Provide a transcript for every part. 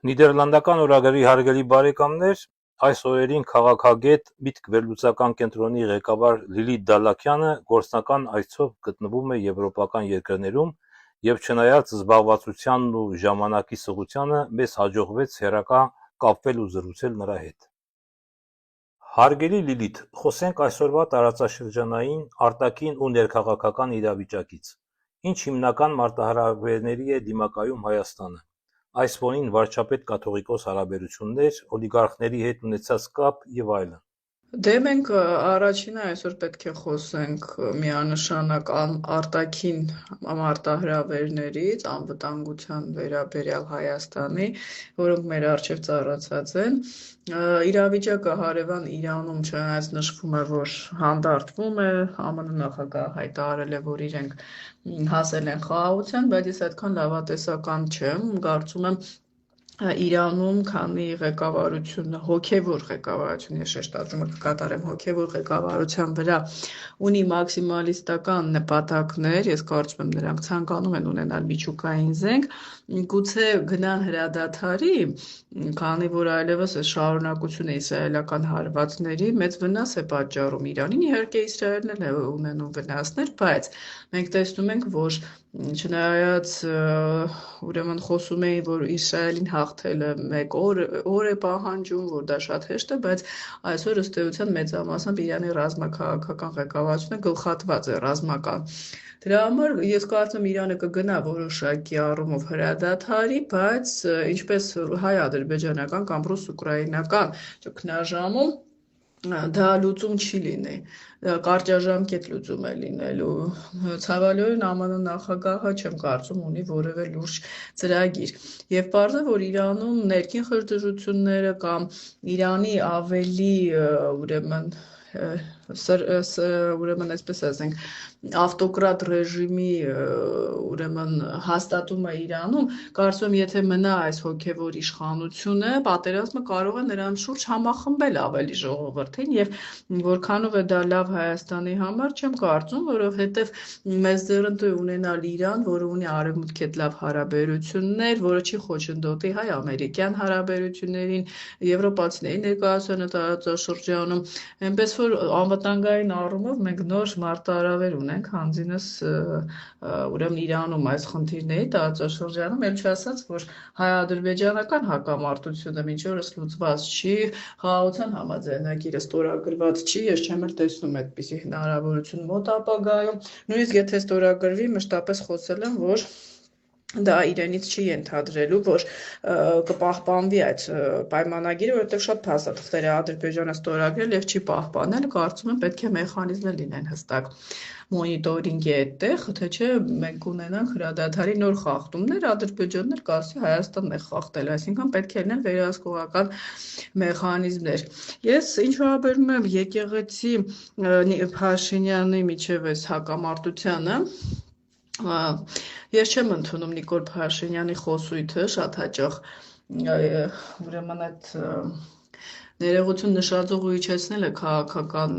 Նիդերլանդական օրագրի հարգելի բարեկամներ, այս օրերին քաղաքագետ միտք վերլուծական կենտրոնի ղեկավար Լիլիթ Դալաքյանը գործնական այցով գտնվում է եվրոպական երկրներում եւ չնայած զբաղվածությանն ու ժամանակի սղությանը մեզ հաջողվեց հեռակա կապվել ու զրուցել նրա հետ։ Հարգելի Լիլիթ, խոսենք այսօրվա տարածաշրջանային, արտաքին ու ներքաղաքական իրավիճակից։ Ինչ հիմնական մարտահրավերների է դիմակայում Հայաստանը։ Այս ֆոնին վարչապետ կաթողիկոս հարաբերություններ, օլիգարխների հետ ունեցած կապ եւ այլն։ Դե մենք առաջինը այսօր պետք է խոսենք միանշանակ արտաքին մարտահրավերներից, անվտանգության վերաբերյալ Հայաստանի, որոնք մեր առջև ծառացած են։ Իրավիճակը հարևան Իրանում չնայած նշվում է, որ հանդարտվում է, ԱՄՆ նախագահը հայտարարել է, որ իրենք հասել են խաղաղության, բայց ես այդքան լավատեսական չեմ, կարծում եմ Իրանում, քանի ղեկավարությունը, հոգևոր ղեկավարություն, ես շեշտադրումը կկատարեմ հոգևոր ղեկավարության վրա ունի մաքսիմալիստական նպատակներ, ես կարծում եմ նրանք ցանկանում են ունենալ միջուկային զենք, գուցե գնան հրադադարի, քանի որ այլևս շարունակությունը իսրայելական հարվածների մեծ վնաս է պատճառում Իրանին, իհարկե Իսրայելն էլ է ունենում վնասներ, բայց մենք տեսնում ենք, որ չնայած ուրեմն խոսում էին, որ Իսրայելին հաղթելը մեկ օր է պահանջում, որ դա շատ հեշտ է, բայց այսօր ըստ էության մեծամասամբ Իրանի ռազմաքաղաքական ղեկավարությունը գլխատված է ռազմական։ Դրա համար ես կարծում եմ Իրանը կգնա որոշակի առումով հրադադարի, բայց ինչպես հայ-ադրբեջանական կամ ռուս-ուկրաինական ճգնաժամում դա լուծում չի լինի, կարճաժամկետ լուծում է լինելու։ Ցավալիորեն ԱՄՆ նախագահը չեմ կարծում ունի որևէ լուրջ ծրագիր։ Եվ պարզ է, որ Իրանում ներքին խժդժությունները կամ Իրանի ավելի ուրեմն այսպես ասենք ավտոկրատ ռեժիմի ուրեմն հաստատումը Իրանում, կարծում եմ, եթե մնա այս հոգևոր իշխանությունը, պատերազմը կարող է նրան շուրջ համախմբել ավելի ժողովրդին եւ որքանով է դա լավ Հայաստանի համար, չեմ կարծում, որովհետեւ մեծ ձեռնտու ունենալ Իրան, որը ունի արևմուտքի հետ լավ հարաբերություններ, որը չի խոչընդոտի հայ-ամերիկյան հարաբերություններին, եվրոպացիների ներկայացումը տարածաշրջանում, այնպես որ անվտանգային առումով մենք նոր մարտահրավեր ունենք հանձինս ուրեմն Իրանում այս խնդիրների տարածաշրջանում, ել չասած, որ հայ-ադրբեջանական հակամարտությունը մինչ օրս լուծված չի, խաղաղության համաձայնագիրը ստորագրված չի, ես չեմ էլ տեսնում այդպիսի հնարավորություն մոտ ապագայում, նույնիսկ եթե ստորագրվի, մշտապես խոսել եմ, որ դա իրենից չի ենթադրելու, որ կպահպանվի այդ պայմանագիրը, որովհետև շատ փաստաթղթեր է Ադրբեջանը ստորագրել եւ չի պահպանել, կարծում եմ պետք է մեխանիզմներ լինեն հստակ մոնիտորինգի այդտեղ, թե չէ մենք ունենանք հրադադարի նոր խախտումներ, Ադրբեջանն էլ կասի Հայաստանն է խախտել, այսինքն պետք է լինեն վերահսկողական մեխանիզմներ։ Ես ինչ վերաբերում է եկեղեցի Փաշինյանի միջև այս հակամարտությանը, ես չեմ ընդունում Նիկոլ Փաշինյանի խոսույթը շատ հաճախ ուրեմն այդ ներողություն նշաձողը իջեցնել է քաղաքական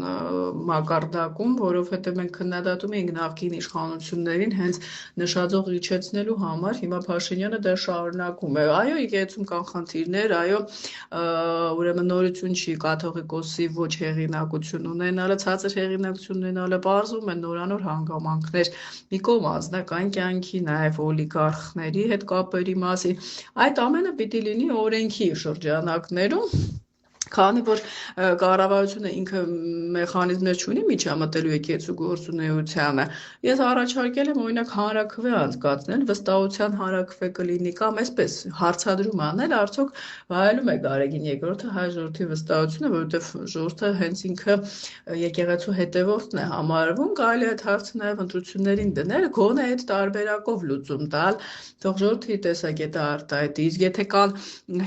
մակարդակում, որովհետև մենք քննադատում էինք նախկին իշխանություններին հենց նշաձող իջեցնելու համար, հիմա Փաշինյանը դա շարունակում է։ Այո, եկեղեցում կան խնդիրներ, այո, ուրեմն նորություն չի կաթողիկոսի ոչ հեղինակություն ունենալը, ցածր հեղինակություն ունենալը, պարզվում են նորանոր հանգամանքներ մի կողմ անձնական կյանքի, նաև օլիգարխների հետ կապերի մասին։ Այդ ամենը պիտի լինի օրենքի շրջանակներում, քանի որ կառավարությունը ինքը մեխանիզմներ չունի միջամտելու եկեղեցու գործունեությանը, ես առաջարկել եմ օրինակ հանրաքվե անցկացնել, վստահության հանրաքվե կլինի կամ այսպես հարցադրում անել, արդյոք վայելում է Գարեգին II հայ ժողովրդի վստահությունը, որովհետև ժողովուրդը հենց ինքը եկեղեցու հետևորդն է համարվում, կարելի է այդ հարցը նաև ընտրություններին դնել, գոնե այդ տարբերակով լուծում տալ, թող ժողովրդի տեսակետը արտահայտի, իսկ եթե կան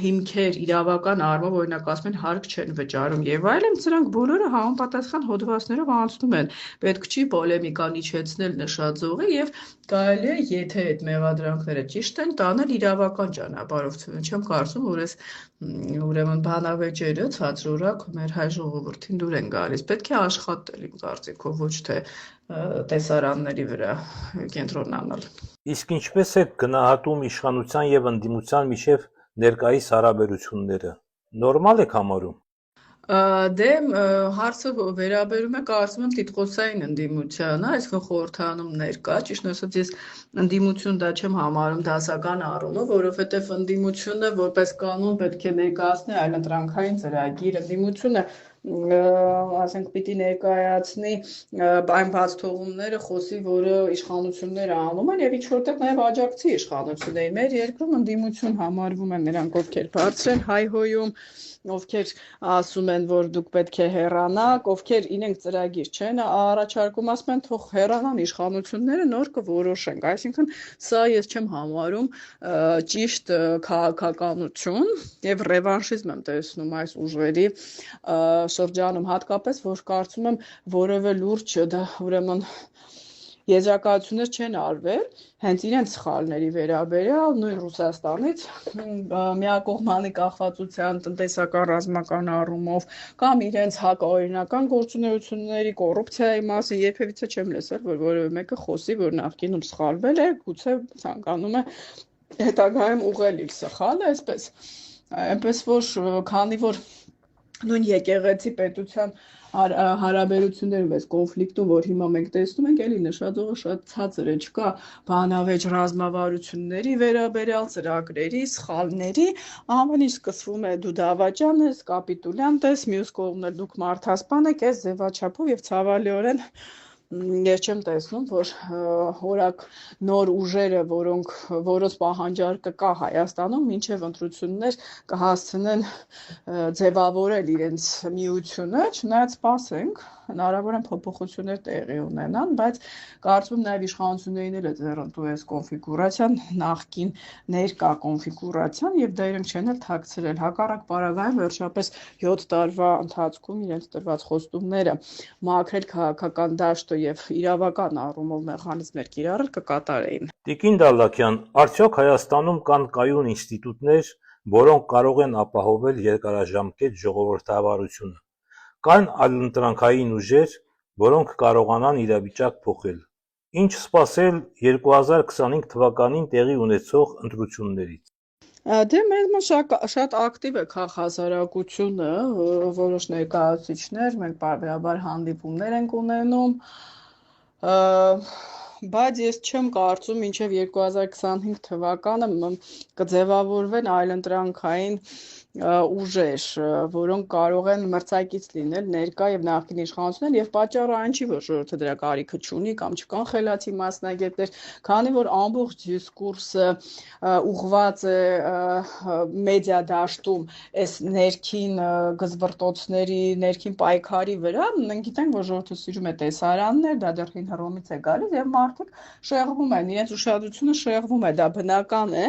հիմքեր իրավական առումով, օրինակ ասում են հարկ չեն վճարում եւ այլն, սրանք բոլորը համապատասխան հոդվածներով անցնում են։ Պետք չի պոլեմիկան իջեցնել նշաձողը եւ կարելի է, եթե այդ մեղադրանքները ճիշտ են, տանել իրավական ճանապարհով։ Չեմ կարծում, որ այս ուրեմն բանավեճերը ցածրորակ մեր հայ ժողովրդին դուր են գալիս։ Պետք է աշխատել իմ կարծիքով, ոչ թե տեսարանների վրա կենտրոնանալ։ Իսկ ինչպես է գնահատում իշխանության եւ ընդդիմության միջև ներկայիս հարաբերությունները։ Նորմալ եք համարում։ Դե հարցը վերաբերում է կարծում եմ տիտղոսային ընդդիմությանը, այսինքն խորհրդանումներ կա, ճիշտ ասած ես ընդդիմություն դա չեմ համարում դասական առումով, որովհետև ընդդիմությունը որպես կանոն պետք է ներկայացնի այլընտրանքային ծրագիր, ընդդիմությունը ասենք պիտի ներկայացնի այն բացթողումները խոսի, որը իշխանությունները անում են եւ ինչ որտեղ նաեւ աջակցի իշխանություններին։ Մեր երկրում ընդդիմություն համարվում են նրանք, ովքեր բարձր են հայհոյում, ովքեր ասում են, որ դուք պետք է հեռանաք, ովքեր իրենք ծրագիր չեն առաջարկում, ասում են թող հեռանան իշխանությունները, նոր կորոշենք։ Այսինքն սա ես չեմ համարում ճիշտ քաղաքականություն եւ ռևանշիզմ եմ տեսնում այս ուժերի շրջանում, հատկապես որ կարծում եմ որևէ լուրջ դա ուրեմն եզրակացություններ չեն արվել հենց իրենց սխալների վերաբերյալ նույն Ռուսաստանից միակողմանի կախվածության տնտեսական ռազմական առումով կամ իրենց հակաօրինական գործունեությունների կոռուպցիայի մասին երբևիցե չեմ լսել որ որևէ մեկը խոսի որ նախկինում սխալվել է գուցե ցանկանում է հետագայում ուղղել իր սխալը այնպես որ քանի որ նույն եկեղեցի պետության հարաբերություններում այս կոնֆլիկտում, որ հիմա մենք տեսնում ենք, էլի նշաձողը շատ ցածր է, չկա բանավեճ ռազմավարությունների վերաբերյալ ծրագրերի, սխալների, ամեն ինչ սկսվում է դու դավաճան ես, կապիտուլյանտ ես, մյուս կողմն էլ դուք մարդասպան եք, այս ձևաչափով եւ ցավալիորեն ես չեմ տեսնում, որ օրակ նոր ուժերը, որոնց պահանջարկը կա Հայաստանում, մինչև ընտրություններ կհասցնեն ձևավորել իրենց միությունը, չնայած սպասենք, հնարավոր են փոփոխություններ տեղի ունենան, բայց կարծում եմ նաև իշխանություններին էլ է ձեռնտու այս կոնֆիգուրացիան, նախկին ներկա կոնֆիգուրացիան եւ դա իրենք չեն էլ թաքցրել, հակառակ պարագայում վերջապես 7 տարվա ընթացքում իրենց տրված խոստումները մաքրել քաղաքական դաշտը եւ իրավական առումով մեխանիզմներ կիրառել կկատարեին։ Տիկին Դալլաքյան, արդյոք Հայաստանում կան կայուն ինստիտուտներ, որոնք կարող են ապահովել երկարաժամկետ ժողովրդավարությունը։ Կան այլընտրանքային ուժեր, որոնք կարողանան իրավիճակ փոխել։ Ինչ սպասել 2025 թվականին տեղի ունեցող ընտրություններից։ Դե մեր շատ ակտիվ է քաղաքասարակությունը, որոշ ներկայացուցիչներ, մենք բարբերաբար հանդիպումներ ենք ունենում, բայց ես չեմ կարծում մինչև 2025 թվականը կձևավորվեն այլընտրանքային ուժեր, որոնք կարող են մրցակից լինել ներկա եւ նախկին իշխանություններ եւ պատճառը այն չի, որ ժողովուրդը դրա կարիքը չունի կամ չկան խելացի մասնագետներ, քանի որ ամբողջ դիսկուրսը ուղղված է մեդիա դաշտում այս ներքին գզվռտոցների, ներքին պայքարի վրա, մենք գիտենք, որ ժողովուրդը սիրում է տեսարաններ, դա դեռ հին Հռոմից է գալիս եւ մարդիկ շեղվում են, իրենց ուշադրությունը շեղվում է, դա բնական է,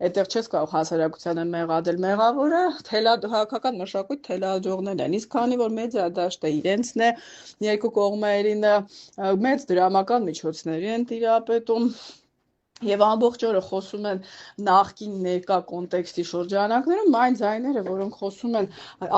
այդտեղ չես կարող հասարակությանը մեղադրել, մեղավորը քաղաքական մշակույթ թելադրողներն են, իսկ քանի որ մեդիա դաշտը իրենցն է, երկու կողմերին մեծ դրամական միջոցների են տիրապետում եւ ամբողջ օրը խոսում են նախկին ներկա կոնտեքստի շրջանակներում այն ձայները, որոնք խոսում են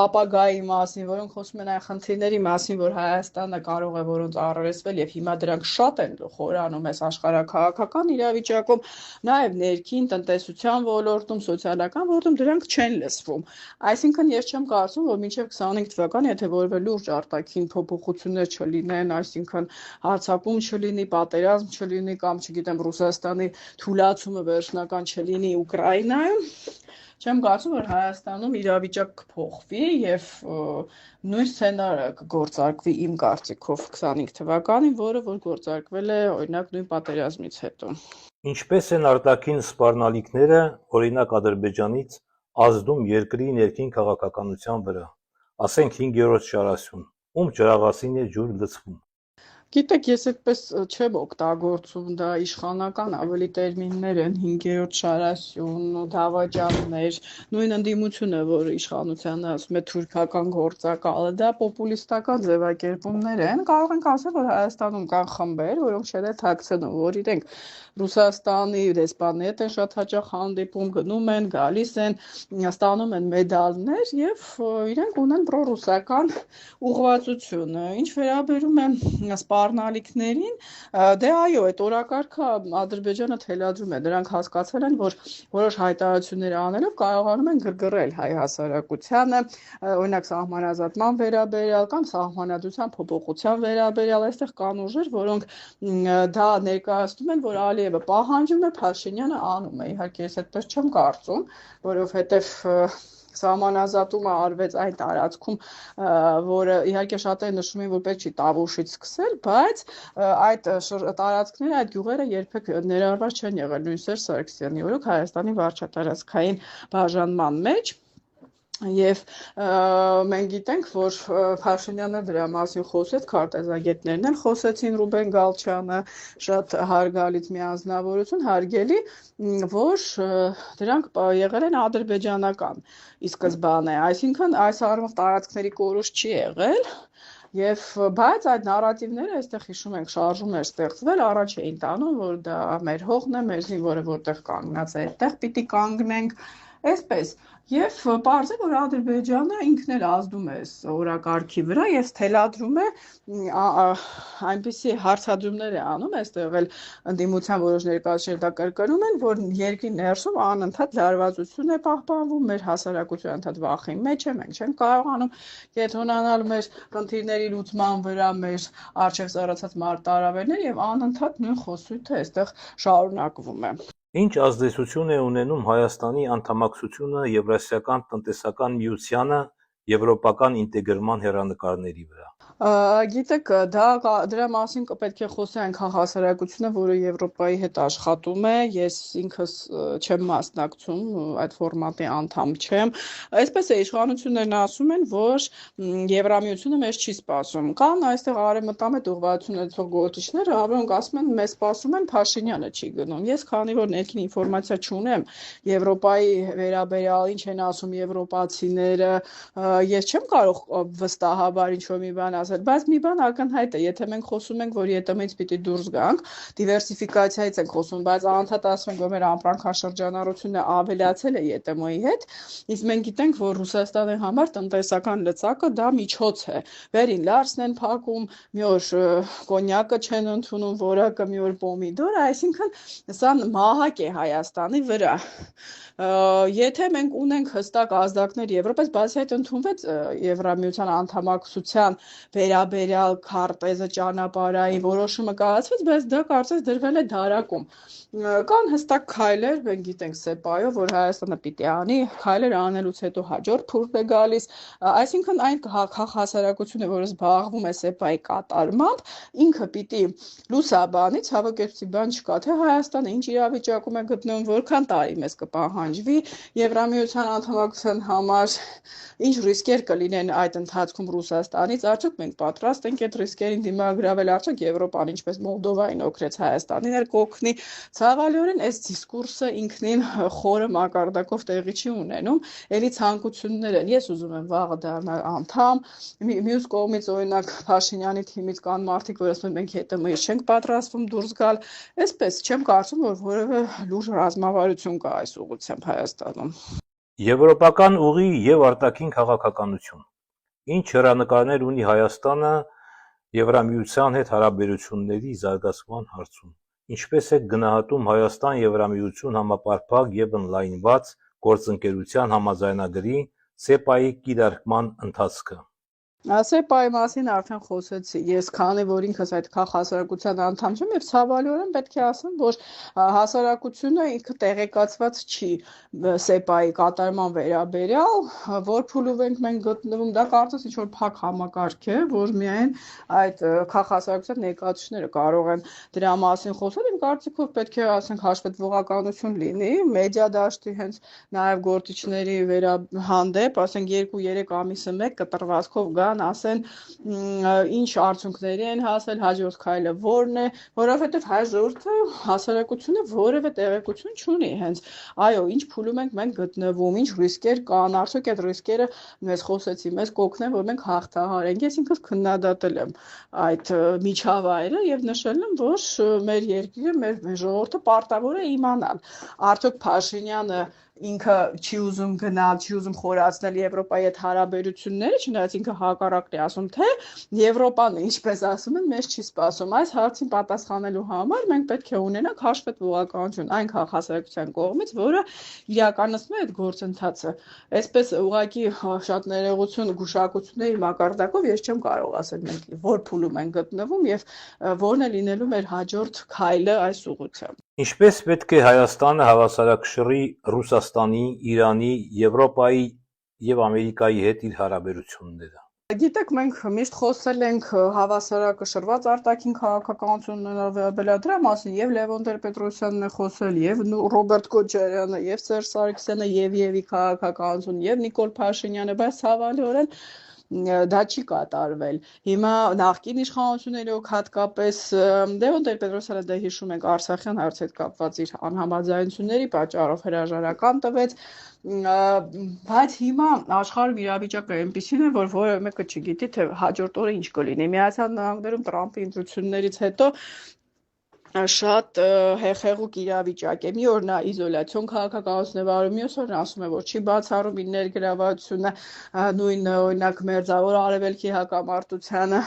ապագայի մասին, որոնք խոսում են այն խնդիրների մասին, որ Հայաստանը կարող է որոնց առերեսվել եւ հիմա դրանք շատ են խորանում այս աշխարհակաղակական իրավիճակում, նաեւ ներքին տնտեսության ոլորտում, սոցիալական ոլորտում դրանք չեն լսվում։ Այսինքն ես չեմ կարծում, որ մինչեւ 25 թվական, եթե որևէ լուրջ արտաքին փոփոխություններ չլինեն, այսինքն հարձակում չլինի, պատերազմ չլինի կամ չգիտեմ Ռուսաստանի թուլացումը վերջնական չլինի Ուկրաինայում, չեմ կարծում, որ Հայաստանում իրավիճակ կփոխվի եւ նույն սցենարը կգործարկվի իմ կարծիքով 25 թվականին, որը որ գործարկվել է օրինակ նույն պատերազմից հետո։ Ինչպես են արտաքին սպառնալիքները, օրինակ Ադրբեջանից, ազդում երկրի ներքին քաղաքականության վրա, ասենք 5-րդ շարասյուն, ում ջրաղացին է ջուր լցվում։ Գիտեք, ես այդպես չեմ օգտագործում, դա իշխանական ավելի տերմիններ են, 5-րդ շարասյուն, դավաճաններ, նույն ընդդիմությունը, որ իշխանությանը ասում է թուրքական գործակալը, դա պոպուլիստական ձևակերպումներ են, կարող ենք ասել, որ Հայաստանում կան խմբեր, որոնք չեն թաքցնում, որ իրենք Ռուսաստանի դեսպանի հետ են շատ հաճախ հանդիպում, գնում են, գալիս են, ստանում են մեդալներ եւ իրենք ունեն պրոռուսական ուղղվածություն։ Ինչ վերաբերում է սպառնալիքներին, դե այո, այդ օրակարգը Ադրբեջանը թելադրում է, դրանք հասկացել են, որ որոշ հայտարարություններ անելով կարողանում են գրգռել հայ հասարակությանը, օրինակ սահմանազատման վերաբերյալ կամ սահմանադրության փոփոխության վերաբերյալ, այստեղ կան ուժեր, որոնք դա ներկայացնում են, որ Ալիևը պահանջում է, Փաշինյանը անում է, իհարկե ես այդպես չեմ կարծում, որովհետև սահմանազատումը արվեց այն տարածքում, որը իհարկե շատերը նշում են, որ պետք չի Տավուշից սկսել, բայց այդ տարածքները, այդ գյուղերը երբեք ներառված չեն եղել նույն Սերժ Սարգսյանի օրոք Հայաստանի վարչատարածքային բաժանման մեջ։ Եվ մենք գիտենք, որ Փաշինյանը դրա մասին խոսեց, քարտեզագետներն էլ խոսեցին, Ռուբեն Գալչյանը, շատ հարգալից մի անձնավորություն, հարգելի, որ դրանք եղել են ադրբեջանական ի սկզբանե, այսինքն այս առումով տարածքների կորուս չի եղել, բայց այդ նարատիվները, այստեղ հիշում ենք, շարժումներ ստեղծվել, առաջ էին տանում, որ դա մեր հողն է, մեր զինվորը որտեղ կանգնած է, այդտեղ պիտի կանգնենք, այսպես, եւ պարզ է, որ Ադրբեջանը ինքն էլ ազդում է օրակարգի վրա եւ թելադրում է այնպիսի հարցադրումներ է անում, այստեղ էլ ընդդիմության որոշ ներկայացուցիչներ դա կրկնում են, որ երկրի ներսում անընդհատ լարվածություն է պահպանվում, մեր հասարակությունը անընդհատ վախի մեջ է, մենք չենք կարողանում կենտրոնանալ մեր խնդիրների լուծման վրա, մեր առջև ծառացած մարտահրավերներ եւ անընդհատ նույն խոսույթը այստեղ շարունակվում է։ Ինչ ազդեցություն է ունենում Հայաստանի անդամակցությունը Եվրասիական տնտեսական միությանը եվրոպական ինտեգրման հեռանկարների վրա։ Գիտեք, դրա մասին պետք է խոսենք հասարակությունը, որը Եվրոպայի հետ աշխատում է, ես ինքս չեմ մասնակցում, այդ ֆորմատի անդամ չեմ, այսպես է, իշխանություններն ասում են, որ Եվրամիությունը մեզ չի սպասում, կան այստեղ արևմտամետ ուղղվածություն ունեցող գործիչները, որոնք ասում են, մեզ սպասում են, Փաշինյանը չի գնում, ես քանի որ ներքին ինֆորմացիա չունեմ Եվրոպայի վերաբերյալ ինչ են ասում եվրոպացիները, ես չեմ կարող վստահաբար ինչ-որ մի բան ասել, բայց մի բան ակնհայտ է, եթե մենք խոսում ենք, որ ԵՏՄ-ից պիտի դուրս գանք, դիվերսիֆիկացիայից ենք խոսում, բայց անընդհատ ասում ենք, որ մեր ապրանքաշրջանառությունը ավելացել է ԵՏՄ-ի հետ, իսկ մենք գիտենք, որ Ռուսաստանի համար տնտեսական լծակը դա միջոց է, վերին լարսն են փակում, մի օր կոնյակը չեն ընդունում, որակը մի օր պոմիդոր, այսինքն սա մահակ է Հայաստանի վրա։ Եթե մենք ունենք հստակ ազդակներ Եվրոպայից, բացի այդ ընդունվեց Եվրամիության անդամակցության վերաբերյալ քարտեզը ճանապարհային որոշումը կայացվեց, բայց դա կարծես դրվել է դարակում։ Կան հստակ քայլեր, մենք գիտենք ՍԵՊԱ-ով, որ Հայաստանը պիտի անի, քայլեր անելուց հետո հաջորդ փուլն է գալիս, այսինքն այն հասարակությունը, որը զբաղվում է ՍԵՊԱ-ի կատարմամբ, ինքը պիտի լուսաբանի, ցավոք բան չկա, թե Հայաստանը ինչ իրավիճակում է գտնվում, որքան տարի մեզ կպահանջվի Եվրամիության անդամակցության համար, ինչ ռիսկեր կլինեն այդ ընթացքում Ռուսաստանից, արդյոք մենք պատրաստ ենք այդ ռիսկերին դիմագրավել, արդյոք Եվրոպան ինչպես Մոլդովային օգնեց Հայաստանին էլ կօգնի, ցավալիորեն այս դիսկուրսը ինքնին խորը մակարդակով տեղի չի ունենում, ելի ցանկություններ են, ես ուզում եմ վաղը դառնալ անդամ, մյուս կողմից օրինակ Փաշինյանի թիմից կան մարդիկ, որ ասում են մենք ԵՏՄ-ից չենք պատրաստվում դուրս գալ, այսպես չեմ կարծում, որ որևէ լուրջ ռազմավարություն կա այս ուղղությամբ Հայաստանում։ Եվրոպական ուղի եւ արտաքին քաղաքականություն։ Ինչ հեռանկարներ ունի Հայաստանը Եվրամիության հետ հարաբերությունների զարգացման հարցում։ Ինչպես է գնահատում Հայաստան-Եվրամիություն համապարփակ եւ ընդլայնված գործընկերության համաձայնագրի ՍԵՊԱ-ի կիրարկման ընթացքը։ ՍԵՊԱ-ի մասին արդեն խոսեցի, ես քանի որ ինքս այդ հասարակության անդամ չեմ եւ ցավալիորեն պետք է ասեմ, որ հասարակությունը ինքը տեղեկացված չի ՍԵՊԱ-ի կատարման վերաբերյալ, որ փուլով ենք մենք գտնվում, դա կարծես ինչ որ փակ համակարգ է, որ միայն այդ հասարակության ներկայացուցիչները կարող են դրա մասին խոսել, իմ կարծիքով պետք է ասենք հաշվետվողականություն լինի, մեդիա դաշտի հենց նաեւ գործիչների հանդեպ, ասենք 2-3 ամիսը մեկ կտրվածքով գա ասեն ինչ արդյունքների են հասել, հաջորդ քայլը որն է, որովհետև հայ ժողովուրդը հասարակությունը որևէ տեղեկություն չունի հենց, այո, ինչ փուլում ենք մենք գտնվում, ինչ ռիսկեր կան, արդյոք այդ ռիսկերը մեզ խոսեցի, մեզ կօգնեն, որ մենք հաղթահարենք, ես ինքս քննադատել եմ այդ միջավայրը եւ նշել եմ, որ մեր երկիրը, մեր ժողովուրդը պարտավոր է իմանալ, արդյոք Փաշինյանը ինքը չի ուզում գնալ, չի ուզում խորացնել Եվրոպայի հետ հարաբերությունները, չնայած ինքը հակառակն է ասում, թե Եվրոպան, ինչպես ասում են, մեզ չի սպասում։ Այս հարցին պատասխանելու համար մենք պետք է ունենանք հաշվետվողականություն այն քաղաքասարության կողմից, որը իրականացնում է այդ գործընթացը։ Այսպես ուղղակի շատ ներողություն գուշակությունների մակարդակով ես չեմ կարող ասել մենք որ փուլում են գտնվում եւ որն է լինելու մեր հաջորդ քայլը այս ուղղությամբ։ Ինչպես պետք է Հայաստանը հավասարակշռի Ռուսաստանի, Իրանի, Եվրոպայի եւ Ամերիկայի հետ իր հարաբերությունները։ Գիտեք, մենք միշտ խոսել ենք հավասարակշռված արտաքին քաղաքականությունն վերաբերյալ դրա մասին եւ Լևոն Տեր-Պետրոսյանն է խոսել, եւ Ռոբերտ Քոչարյանը, եւ Սերժ Սարգսյանը, եւ քաղաքականություն, եւ Նիկոլ Փաշինյանը, բայց ցավալիորեն դա չի կատարվել։ Հիմա նախկին իշխանությունների հատկապես Լևոն Տեր-Պետրոսյանը դե հիշում ենք Արցախյան հարցի հետ կապված իր անհամաձայնությունների պատճառով հրաժարական տվեց, բայց հիմա աշխարհում իրավիճակը այնպեսին է, որ որևէ մեկը չգիտի, թե հաջորդ օրը ինչ կլինի։ Միացյալ Նահանգներում Տրամփի ընտրություններից հետո շատ հեղեղուկ իրավիճակ է։ Մի օր նա իզոլացիոն քաղաքականություն է վարում, մյուս օր ասում է, որ չի բացառում իր ներգրավվածությունը, նույն օրինակ Մերձավոր Արևելքի հակամարտությանը,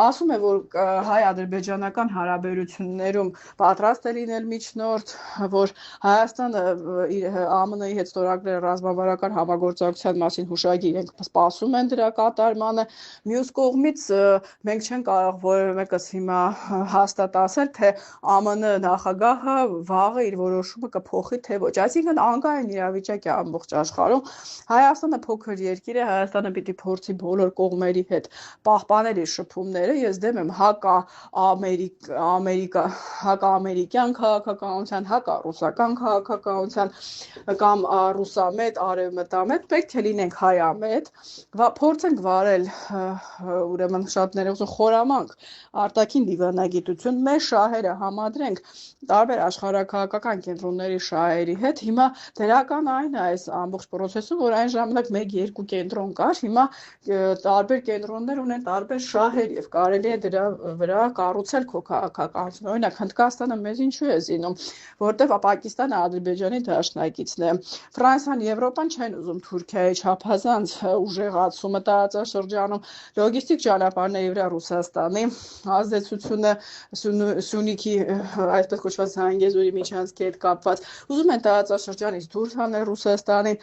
ասում է, որ հայ-ադրբեջանական հարաբերություններում պատրաստ է լինել միջնորդ, որ Հայաստանը ԱՄՆ-ի հետ ստորագրել է ռազմավարական համագործակցության մասին հուշագիր, իրենք սպասում են դրա կատարմանը։ Մյուս կողմից մենք չենք կարող որևէ մեկս հիմա հաստատ ասել, թե ԱՄՆ նախագահը վաղը իր որոշումը կփոխի, թե ոչ։ Այսինքն անկայուն իրավիճակ է ամբողջ աշխարհում։ Հայաստանը փոքր երկիր է, Հայաստանը պիտի փորձի բոլոր կողմերի հետ պահպանել իր շփումները։ Ես դեմ եմ հակաամերիկյան քաղաքականության, հակառուսական քաղաքականության կամ ռուսամետ, արևմտամետ, պետք է լինենք հայամետ, փորձենք վարել ուրեմն շատ ներողություն խորամանկ արտաքին դիվանագիտություն, մեր շահերը համադրենք տարբեր աշխարհակահաղական կենտրոնների շահերի հետ։ Հիմա դրական այն է այս ամբողջ process-ում, որ այն ժամանակ 1-2 կենտրոն կար, հիմա տարբեր կենտրոններ ունեն տարբեր շահեր եւ կարելի է դրա վրա կառուցել քո քաղաքականությունը։ Օրինակ Հնդկաստանը մեզ ինչու է զինում, որտեվ Պակիստանը Ադրբեջանի դաշնակիցն է։ Ֆրանսիան, Եվրոպան չեն ուզում Թուրքիայի չափազանց ուժեղացումը տարածաշրջանում, լոգիստիկ ճանապարհների վրա Ռուսաստանի ազդեցությունը Սյունիքի այսպես կոչված Զանգեզուրի միջանցքի հետ կապված, ուզում են տարածաշրջանից դուրս հանել Ռուսաստանին,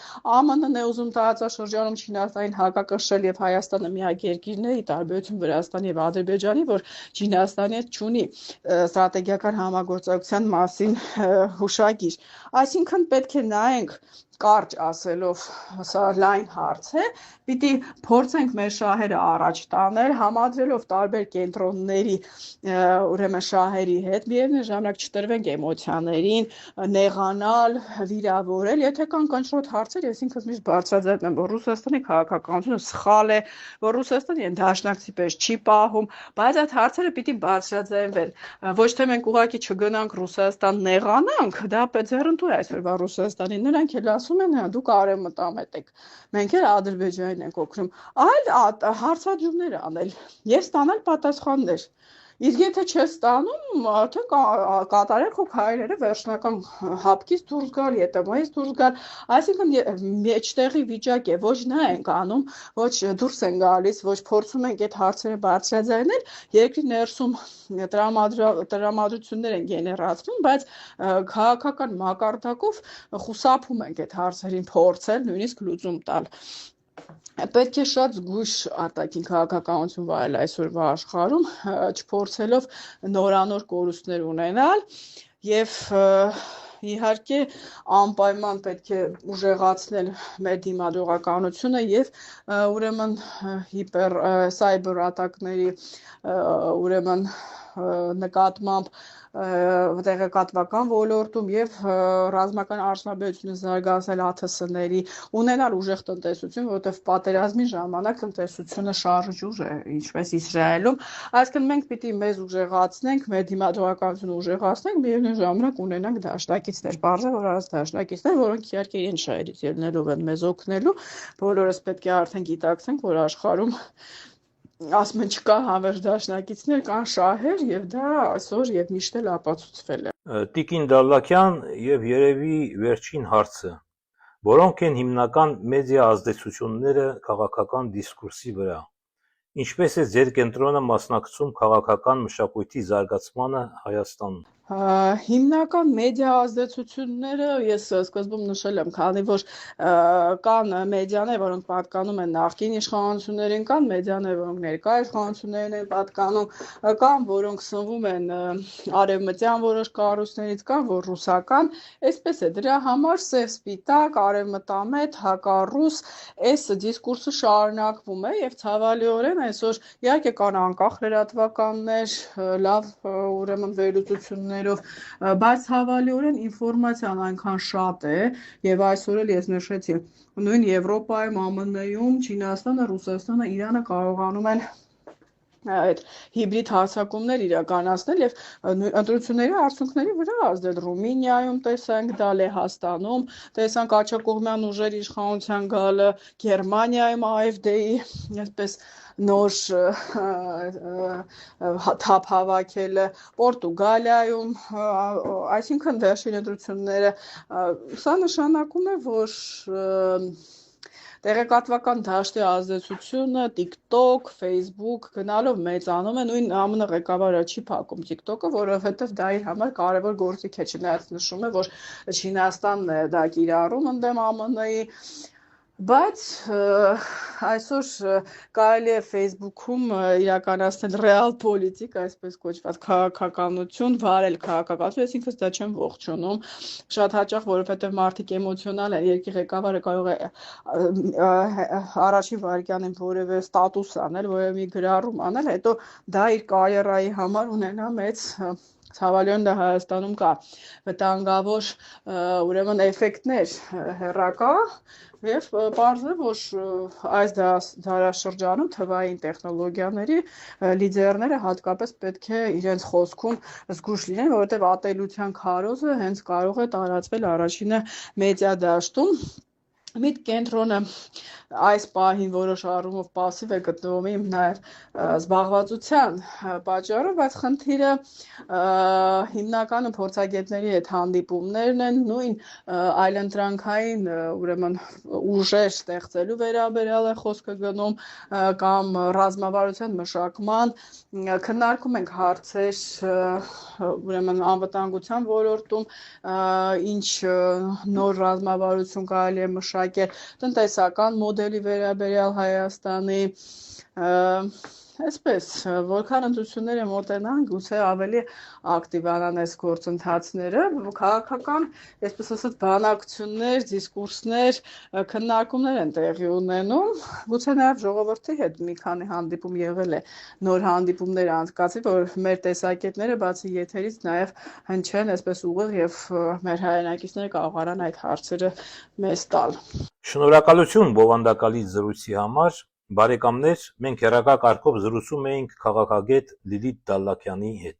ԱՄՆ-ն է ուզում տարածաշրջանում Չինաստանին հակակշռել եւ Հայաստանը միակ երկիրն է, ի տարբերություն Վրաստանի եւ Ադրբեջանի, որ Չինաստանի հետ ունի ստրատեգիական համագործակցության մասին հուշագիր։ Այսինքն պետք է նայենք կարճ ասելով, սա լայն հարց է, պիտի փորձենք մեր շահերը առաջ տանել, համադրելով տարբեր կենտրոնների ուրեմն շահերի հետ, միևնույն ժամանակ չտրվենք էմոցիաներին, նեղանալ, վիրավորել, եթե կան կնճռոտ հարցեր, ես ինքս միշտ բարձրաձայնում եմ, որ Ռուսաստանի քաղաքականությունը սխալ է, որ Ռուսաստանը դաշնակցի պես չի պահում, բայց այդ հարցերը պիտի բարձրաձայնվեն, ոչ թե մենք ուղղակի չգնանք Ռուսաստան նեղանանք, դա ձեռնտու է այսօրվա Ռուսաստանի, նրանք էլ ասում են, դուք արևմտամետ եք, մենք էլ Ադրբեջանին ենք օգնում, այլ հարցադրումներ անել եւ ստանալ պատասխաններ։ Իսկ եթե չես ստանում, արդեն կատարել քո քայլերը վերջնական հապկից դուրս գալ, ԵՏՄ-ից դուրս գալ, այսինքն մեջտեղի վիճակ է, ոչ նա ենք անում, ոչ դուրս են գալիս, ոչ փորձում ենք այդ հարցերը բարձրաձայնել, երկրի ներսում տրամադրություններ են գեներացվում, բայց քաղաքական մակարդակով խուսափում ենք այդ հարցերին փորձել, նույնիսկ լուծում տալ։ Պետք է շատ զգույշ արտաքին քաղաքականություն վարել այսօրվա աշխարհում, չփորձելով նորանոր կորուստներ ունենալ եւ իհարկե անպայման պետք է ուժեղացնել մեր դիմադրողականությունը եւ ուրեմն սայբեր ատակների ուրեմն նկատմամբ տեղեկատվական ոլորտում եւ ռազմական արդյունաբերությունը զարգացնել ԱԹՍ-ների, ունենալ ուժեղ տնտեսություն, որովհետեւ պատերազմի ժամանակ տնտեսությունը շարժուժ է, ինչպես Իսրայելում, այսինքն մենք պիտի մեզ ուժեղացնենք, մեր դիմադրողականությունը ուժեղացնենք, միևնույն ժամանակ ունենանք դաշնակիցներ, բարձր որ այս դաշնակիցներ, որոնք իհարկե իրենց շահերից ելնելով են մեզ օգնելու, բոլորս պետք է արդեն գիտակցենք, որ աշխարհում ասում են չկա հավերժ դաշնակիցներ, կան շահեր եւ դա այսօր եւ միշտ էլ ապացուցվել է։ Տիկին Դալլաքյան եւ երևի վերջին հարցը։ որոնք են հիմնական մեդիա ազդեցությունները քաղաքական դիսկուրսի վրա։ Ինչպես է ձեր կենտրոնը մասնակցում քաղաքական մշակույթի զարգացմանը Հայաստանում։ Հիմնական մեդիա ազդեցությունները ես սկզբում նշել եմ, քանի որ կան մեդիաներ, որոնք պատկանում են նախկին իշխանություններին, կան մեդիաներ, որոնք ներկա իշխանություններին են պատկանում, կան, որոնք սնվում են արևմտյան որոշ կառույցներից, կան, որ ռուսական, այսպես է, դրա համար սև-սպիտակ, արևմտամետ, հակառուս, այս դիսկուրսը շարունակվում է եւ ցավալիորեն այսօր իհարկե կան անկախ լրատվականներ, լավ ուրեմն վերլուծություններ, բայց հավալիորեն ինֆորմացիան այնքան շատ է եւ այսօր էլ ես նշեցի նույն Եվրոպայում, ԱՄՆ-ում, Չինաստանը, Ռուսաստանը, Իրանը կարողանում են այդ հիբրիդ հարձակումներ իրականացնել եւ ընտրությունների արդյունքների վրա ազդել։ Ռումինիայում տեսանք դա, Լեհաստանում տեսանք աջակողմյան ուժերի իշխանության գալը, Գերմանիայում AfD-ի այսպես նոր թափ հավաքելը, Պորտուգալիայում, այսինքն վերջին ընտրությունները, սա նշանակում է, որ տեղեկատվական դաշտի ազդեցությունը TikTok, Facebook գնալով մեծանում է, նույն ԱՄՆ ղեկավարը չի փակում TikTok-ը, որովհետև դա իր համար կարևոր գործիք է, չնայած նշում է, որ Չինաստանն է դա կիրառում ընդդեմ ԱՄՆ-ի, բայց այսօր կարելի է Facebook-ում իրականացնել ռեալ պոլիտիկ, այսպես կոչված քաղաքականություն, վարել քաղաքականություն, ես ինքս դա չեմ ողջունում, շատ հաճախ, որովհետև մարդիկ էմոցիոնալ են, երկրի ղեկավարը կարող է առաջին վայրկյանին որևէ ստատուս անել, որևէ մի գրառում անել, հետո դա իր կարիերայի համար ունենա մեծ ցավալիորեն դա Հայաստանում կա վտանգավոր ուրեմն էֆեկտներ հեռակա եւ պարզ է, որ այս դարաշրջանում թվային տեխնոլոգիաների լիդերները հատկապես պետք է իրենց խոսքում զգույշ լինեն, որովհետեւ ատելության քարոզը հենց կարող է տարածվել առաջինը մեդիա դաշտում։ Միդ կենտրոնը այս պահին որոշ առումով պասիվ է գտնվում իմ նաև զբաղվածության պատճառով, բայց խնդիրը հիմնականը փորձագետների հետ հանդիպումներն են, նույն այլընտրանքային ուրեմն ուժեր ստեղծելու վերաբերյալ է խոսքը գնում կամ ռազմավարության մշակման, քննարկում ենք հարցեր ուրեմն անվտանգության ոլորտում, ինչ նոր ռազմավարություն կարելի է մշակել, տնտեսական մոդելի վերաբերյալ Հայաստանի, այսպես, որքան ընտրությունները մոտենան, գուցե ավելի ակտիվանան այս գործընթացները, քաղաքական, այսպես ասած, բանակցություններ, դիսկուրսներ, քննարկումներ են տեղի ունենում, գուցե նաև ժողովրդի հետ մի քանի հանդիպում եղել է, նոր հանդիպումներ անցկացրել, որ մեր տեսակետները բացի եթերից նաև հնչեն այսպես ուղիղ եւ մեր հայրենակիցները կարողանան այդ հարցերը մեզ տալ։ Շնորհակալություն բովանդակալից զրույցի համար։ Բարեկամներ, մենք հեռակա կարգով զրուցում էինք քաղաքագետ Լիլիթ Դալլաքյանի հետ։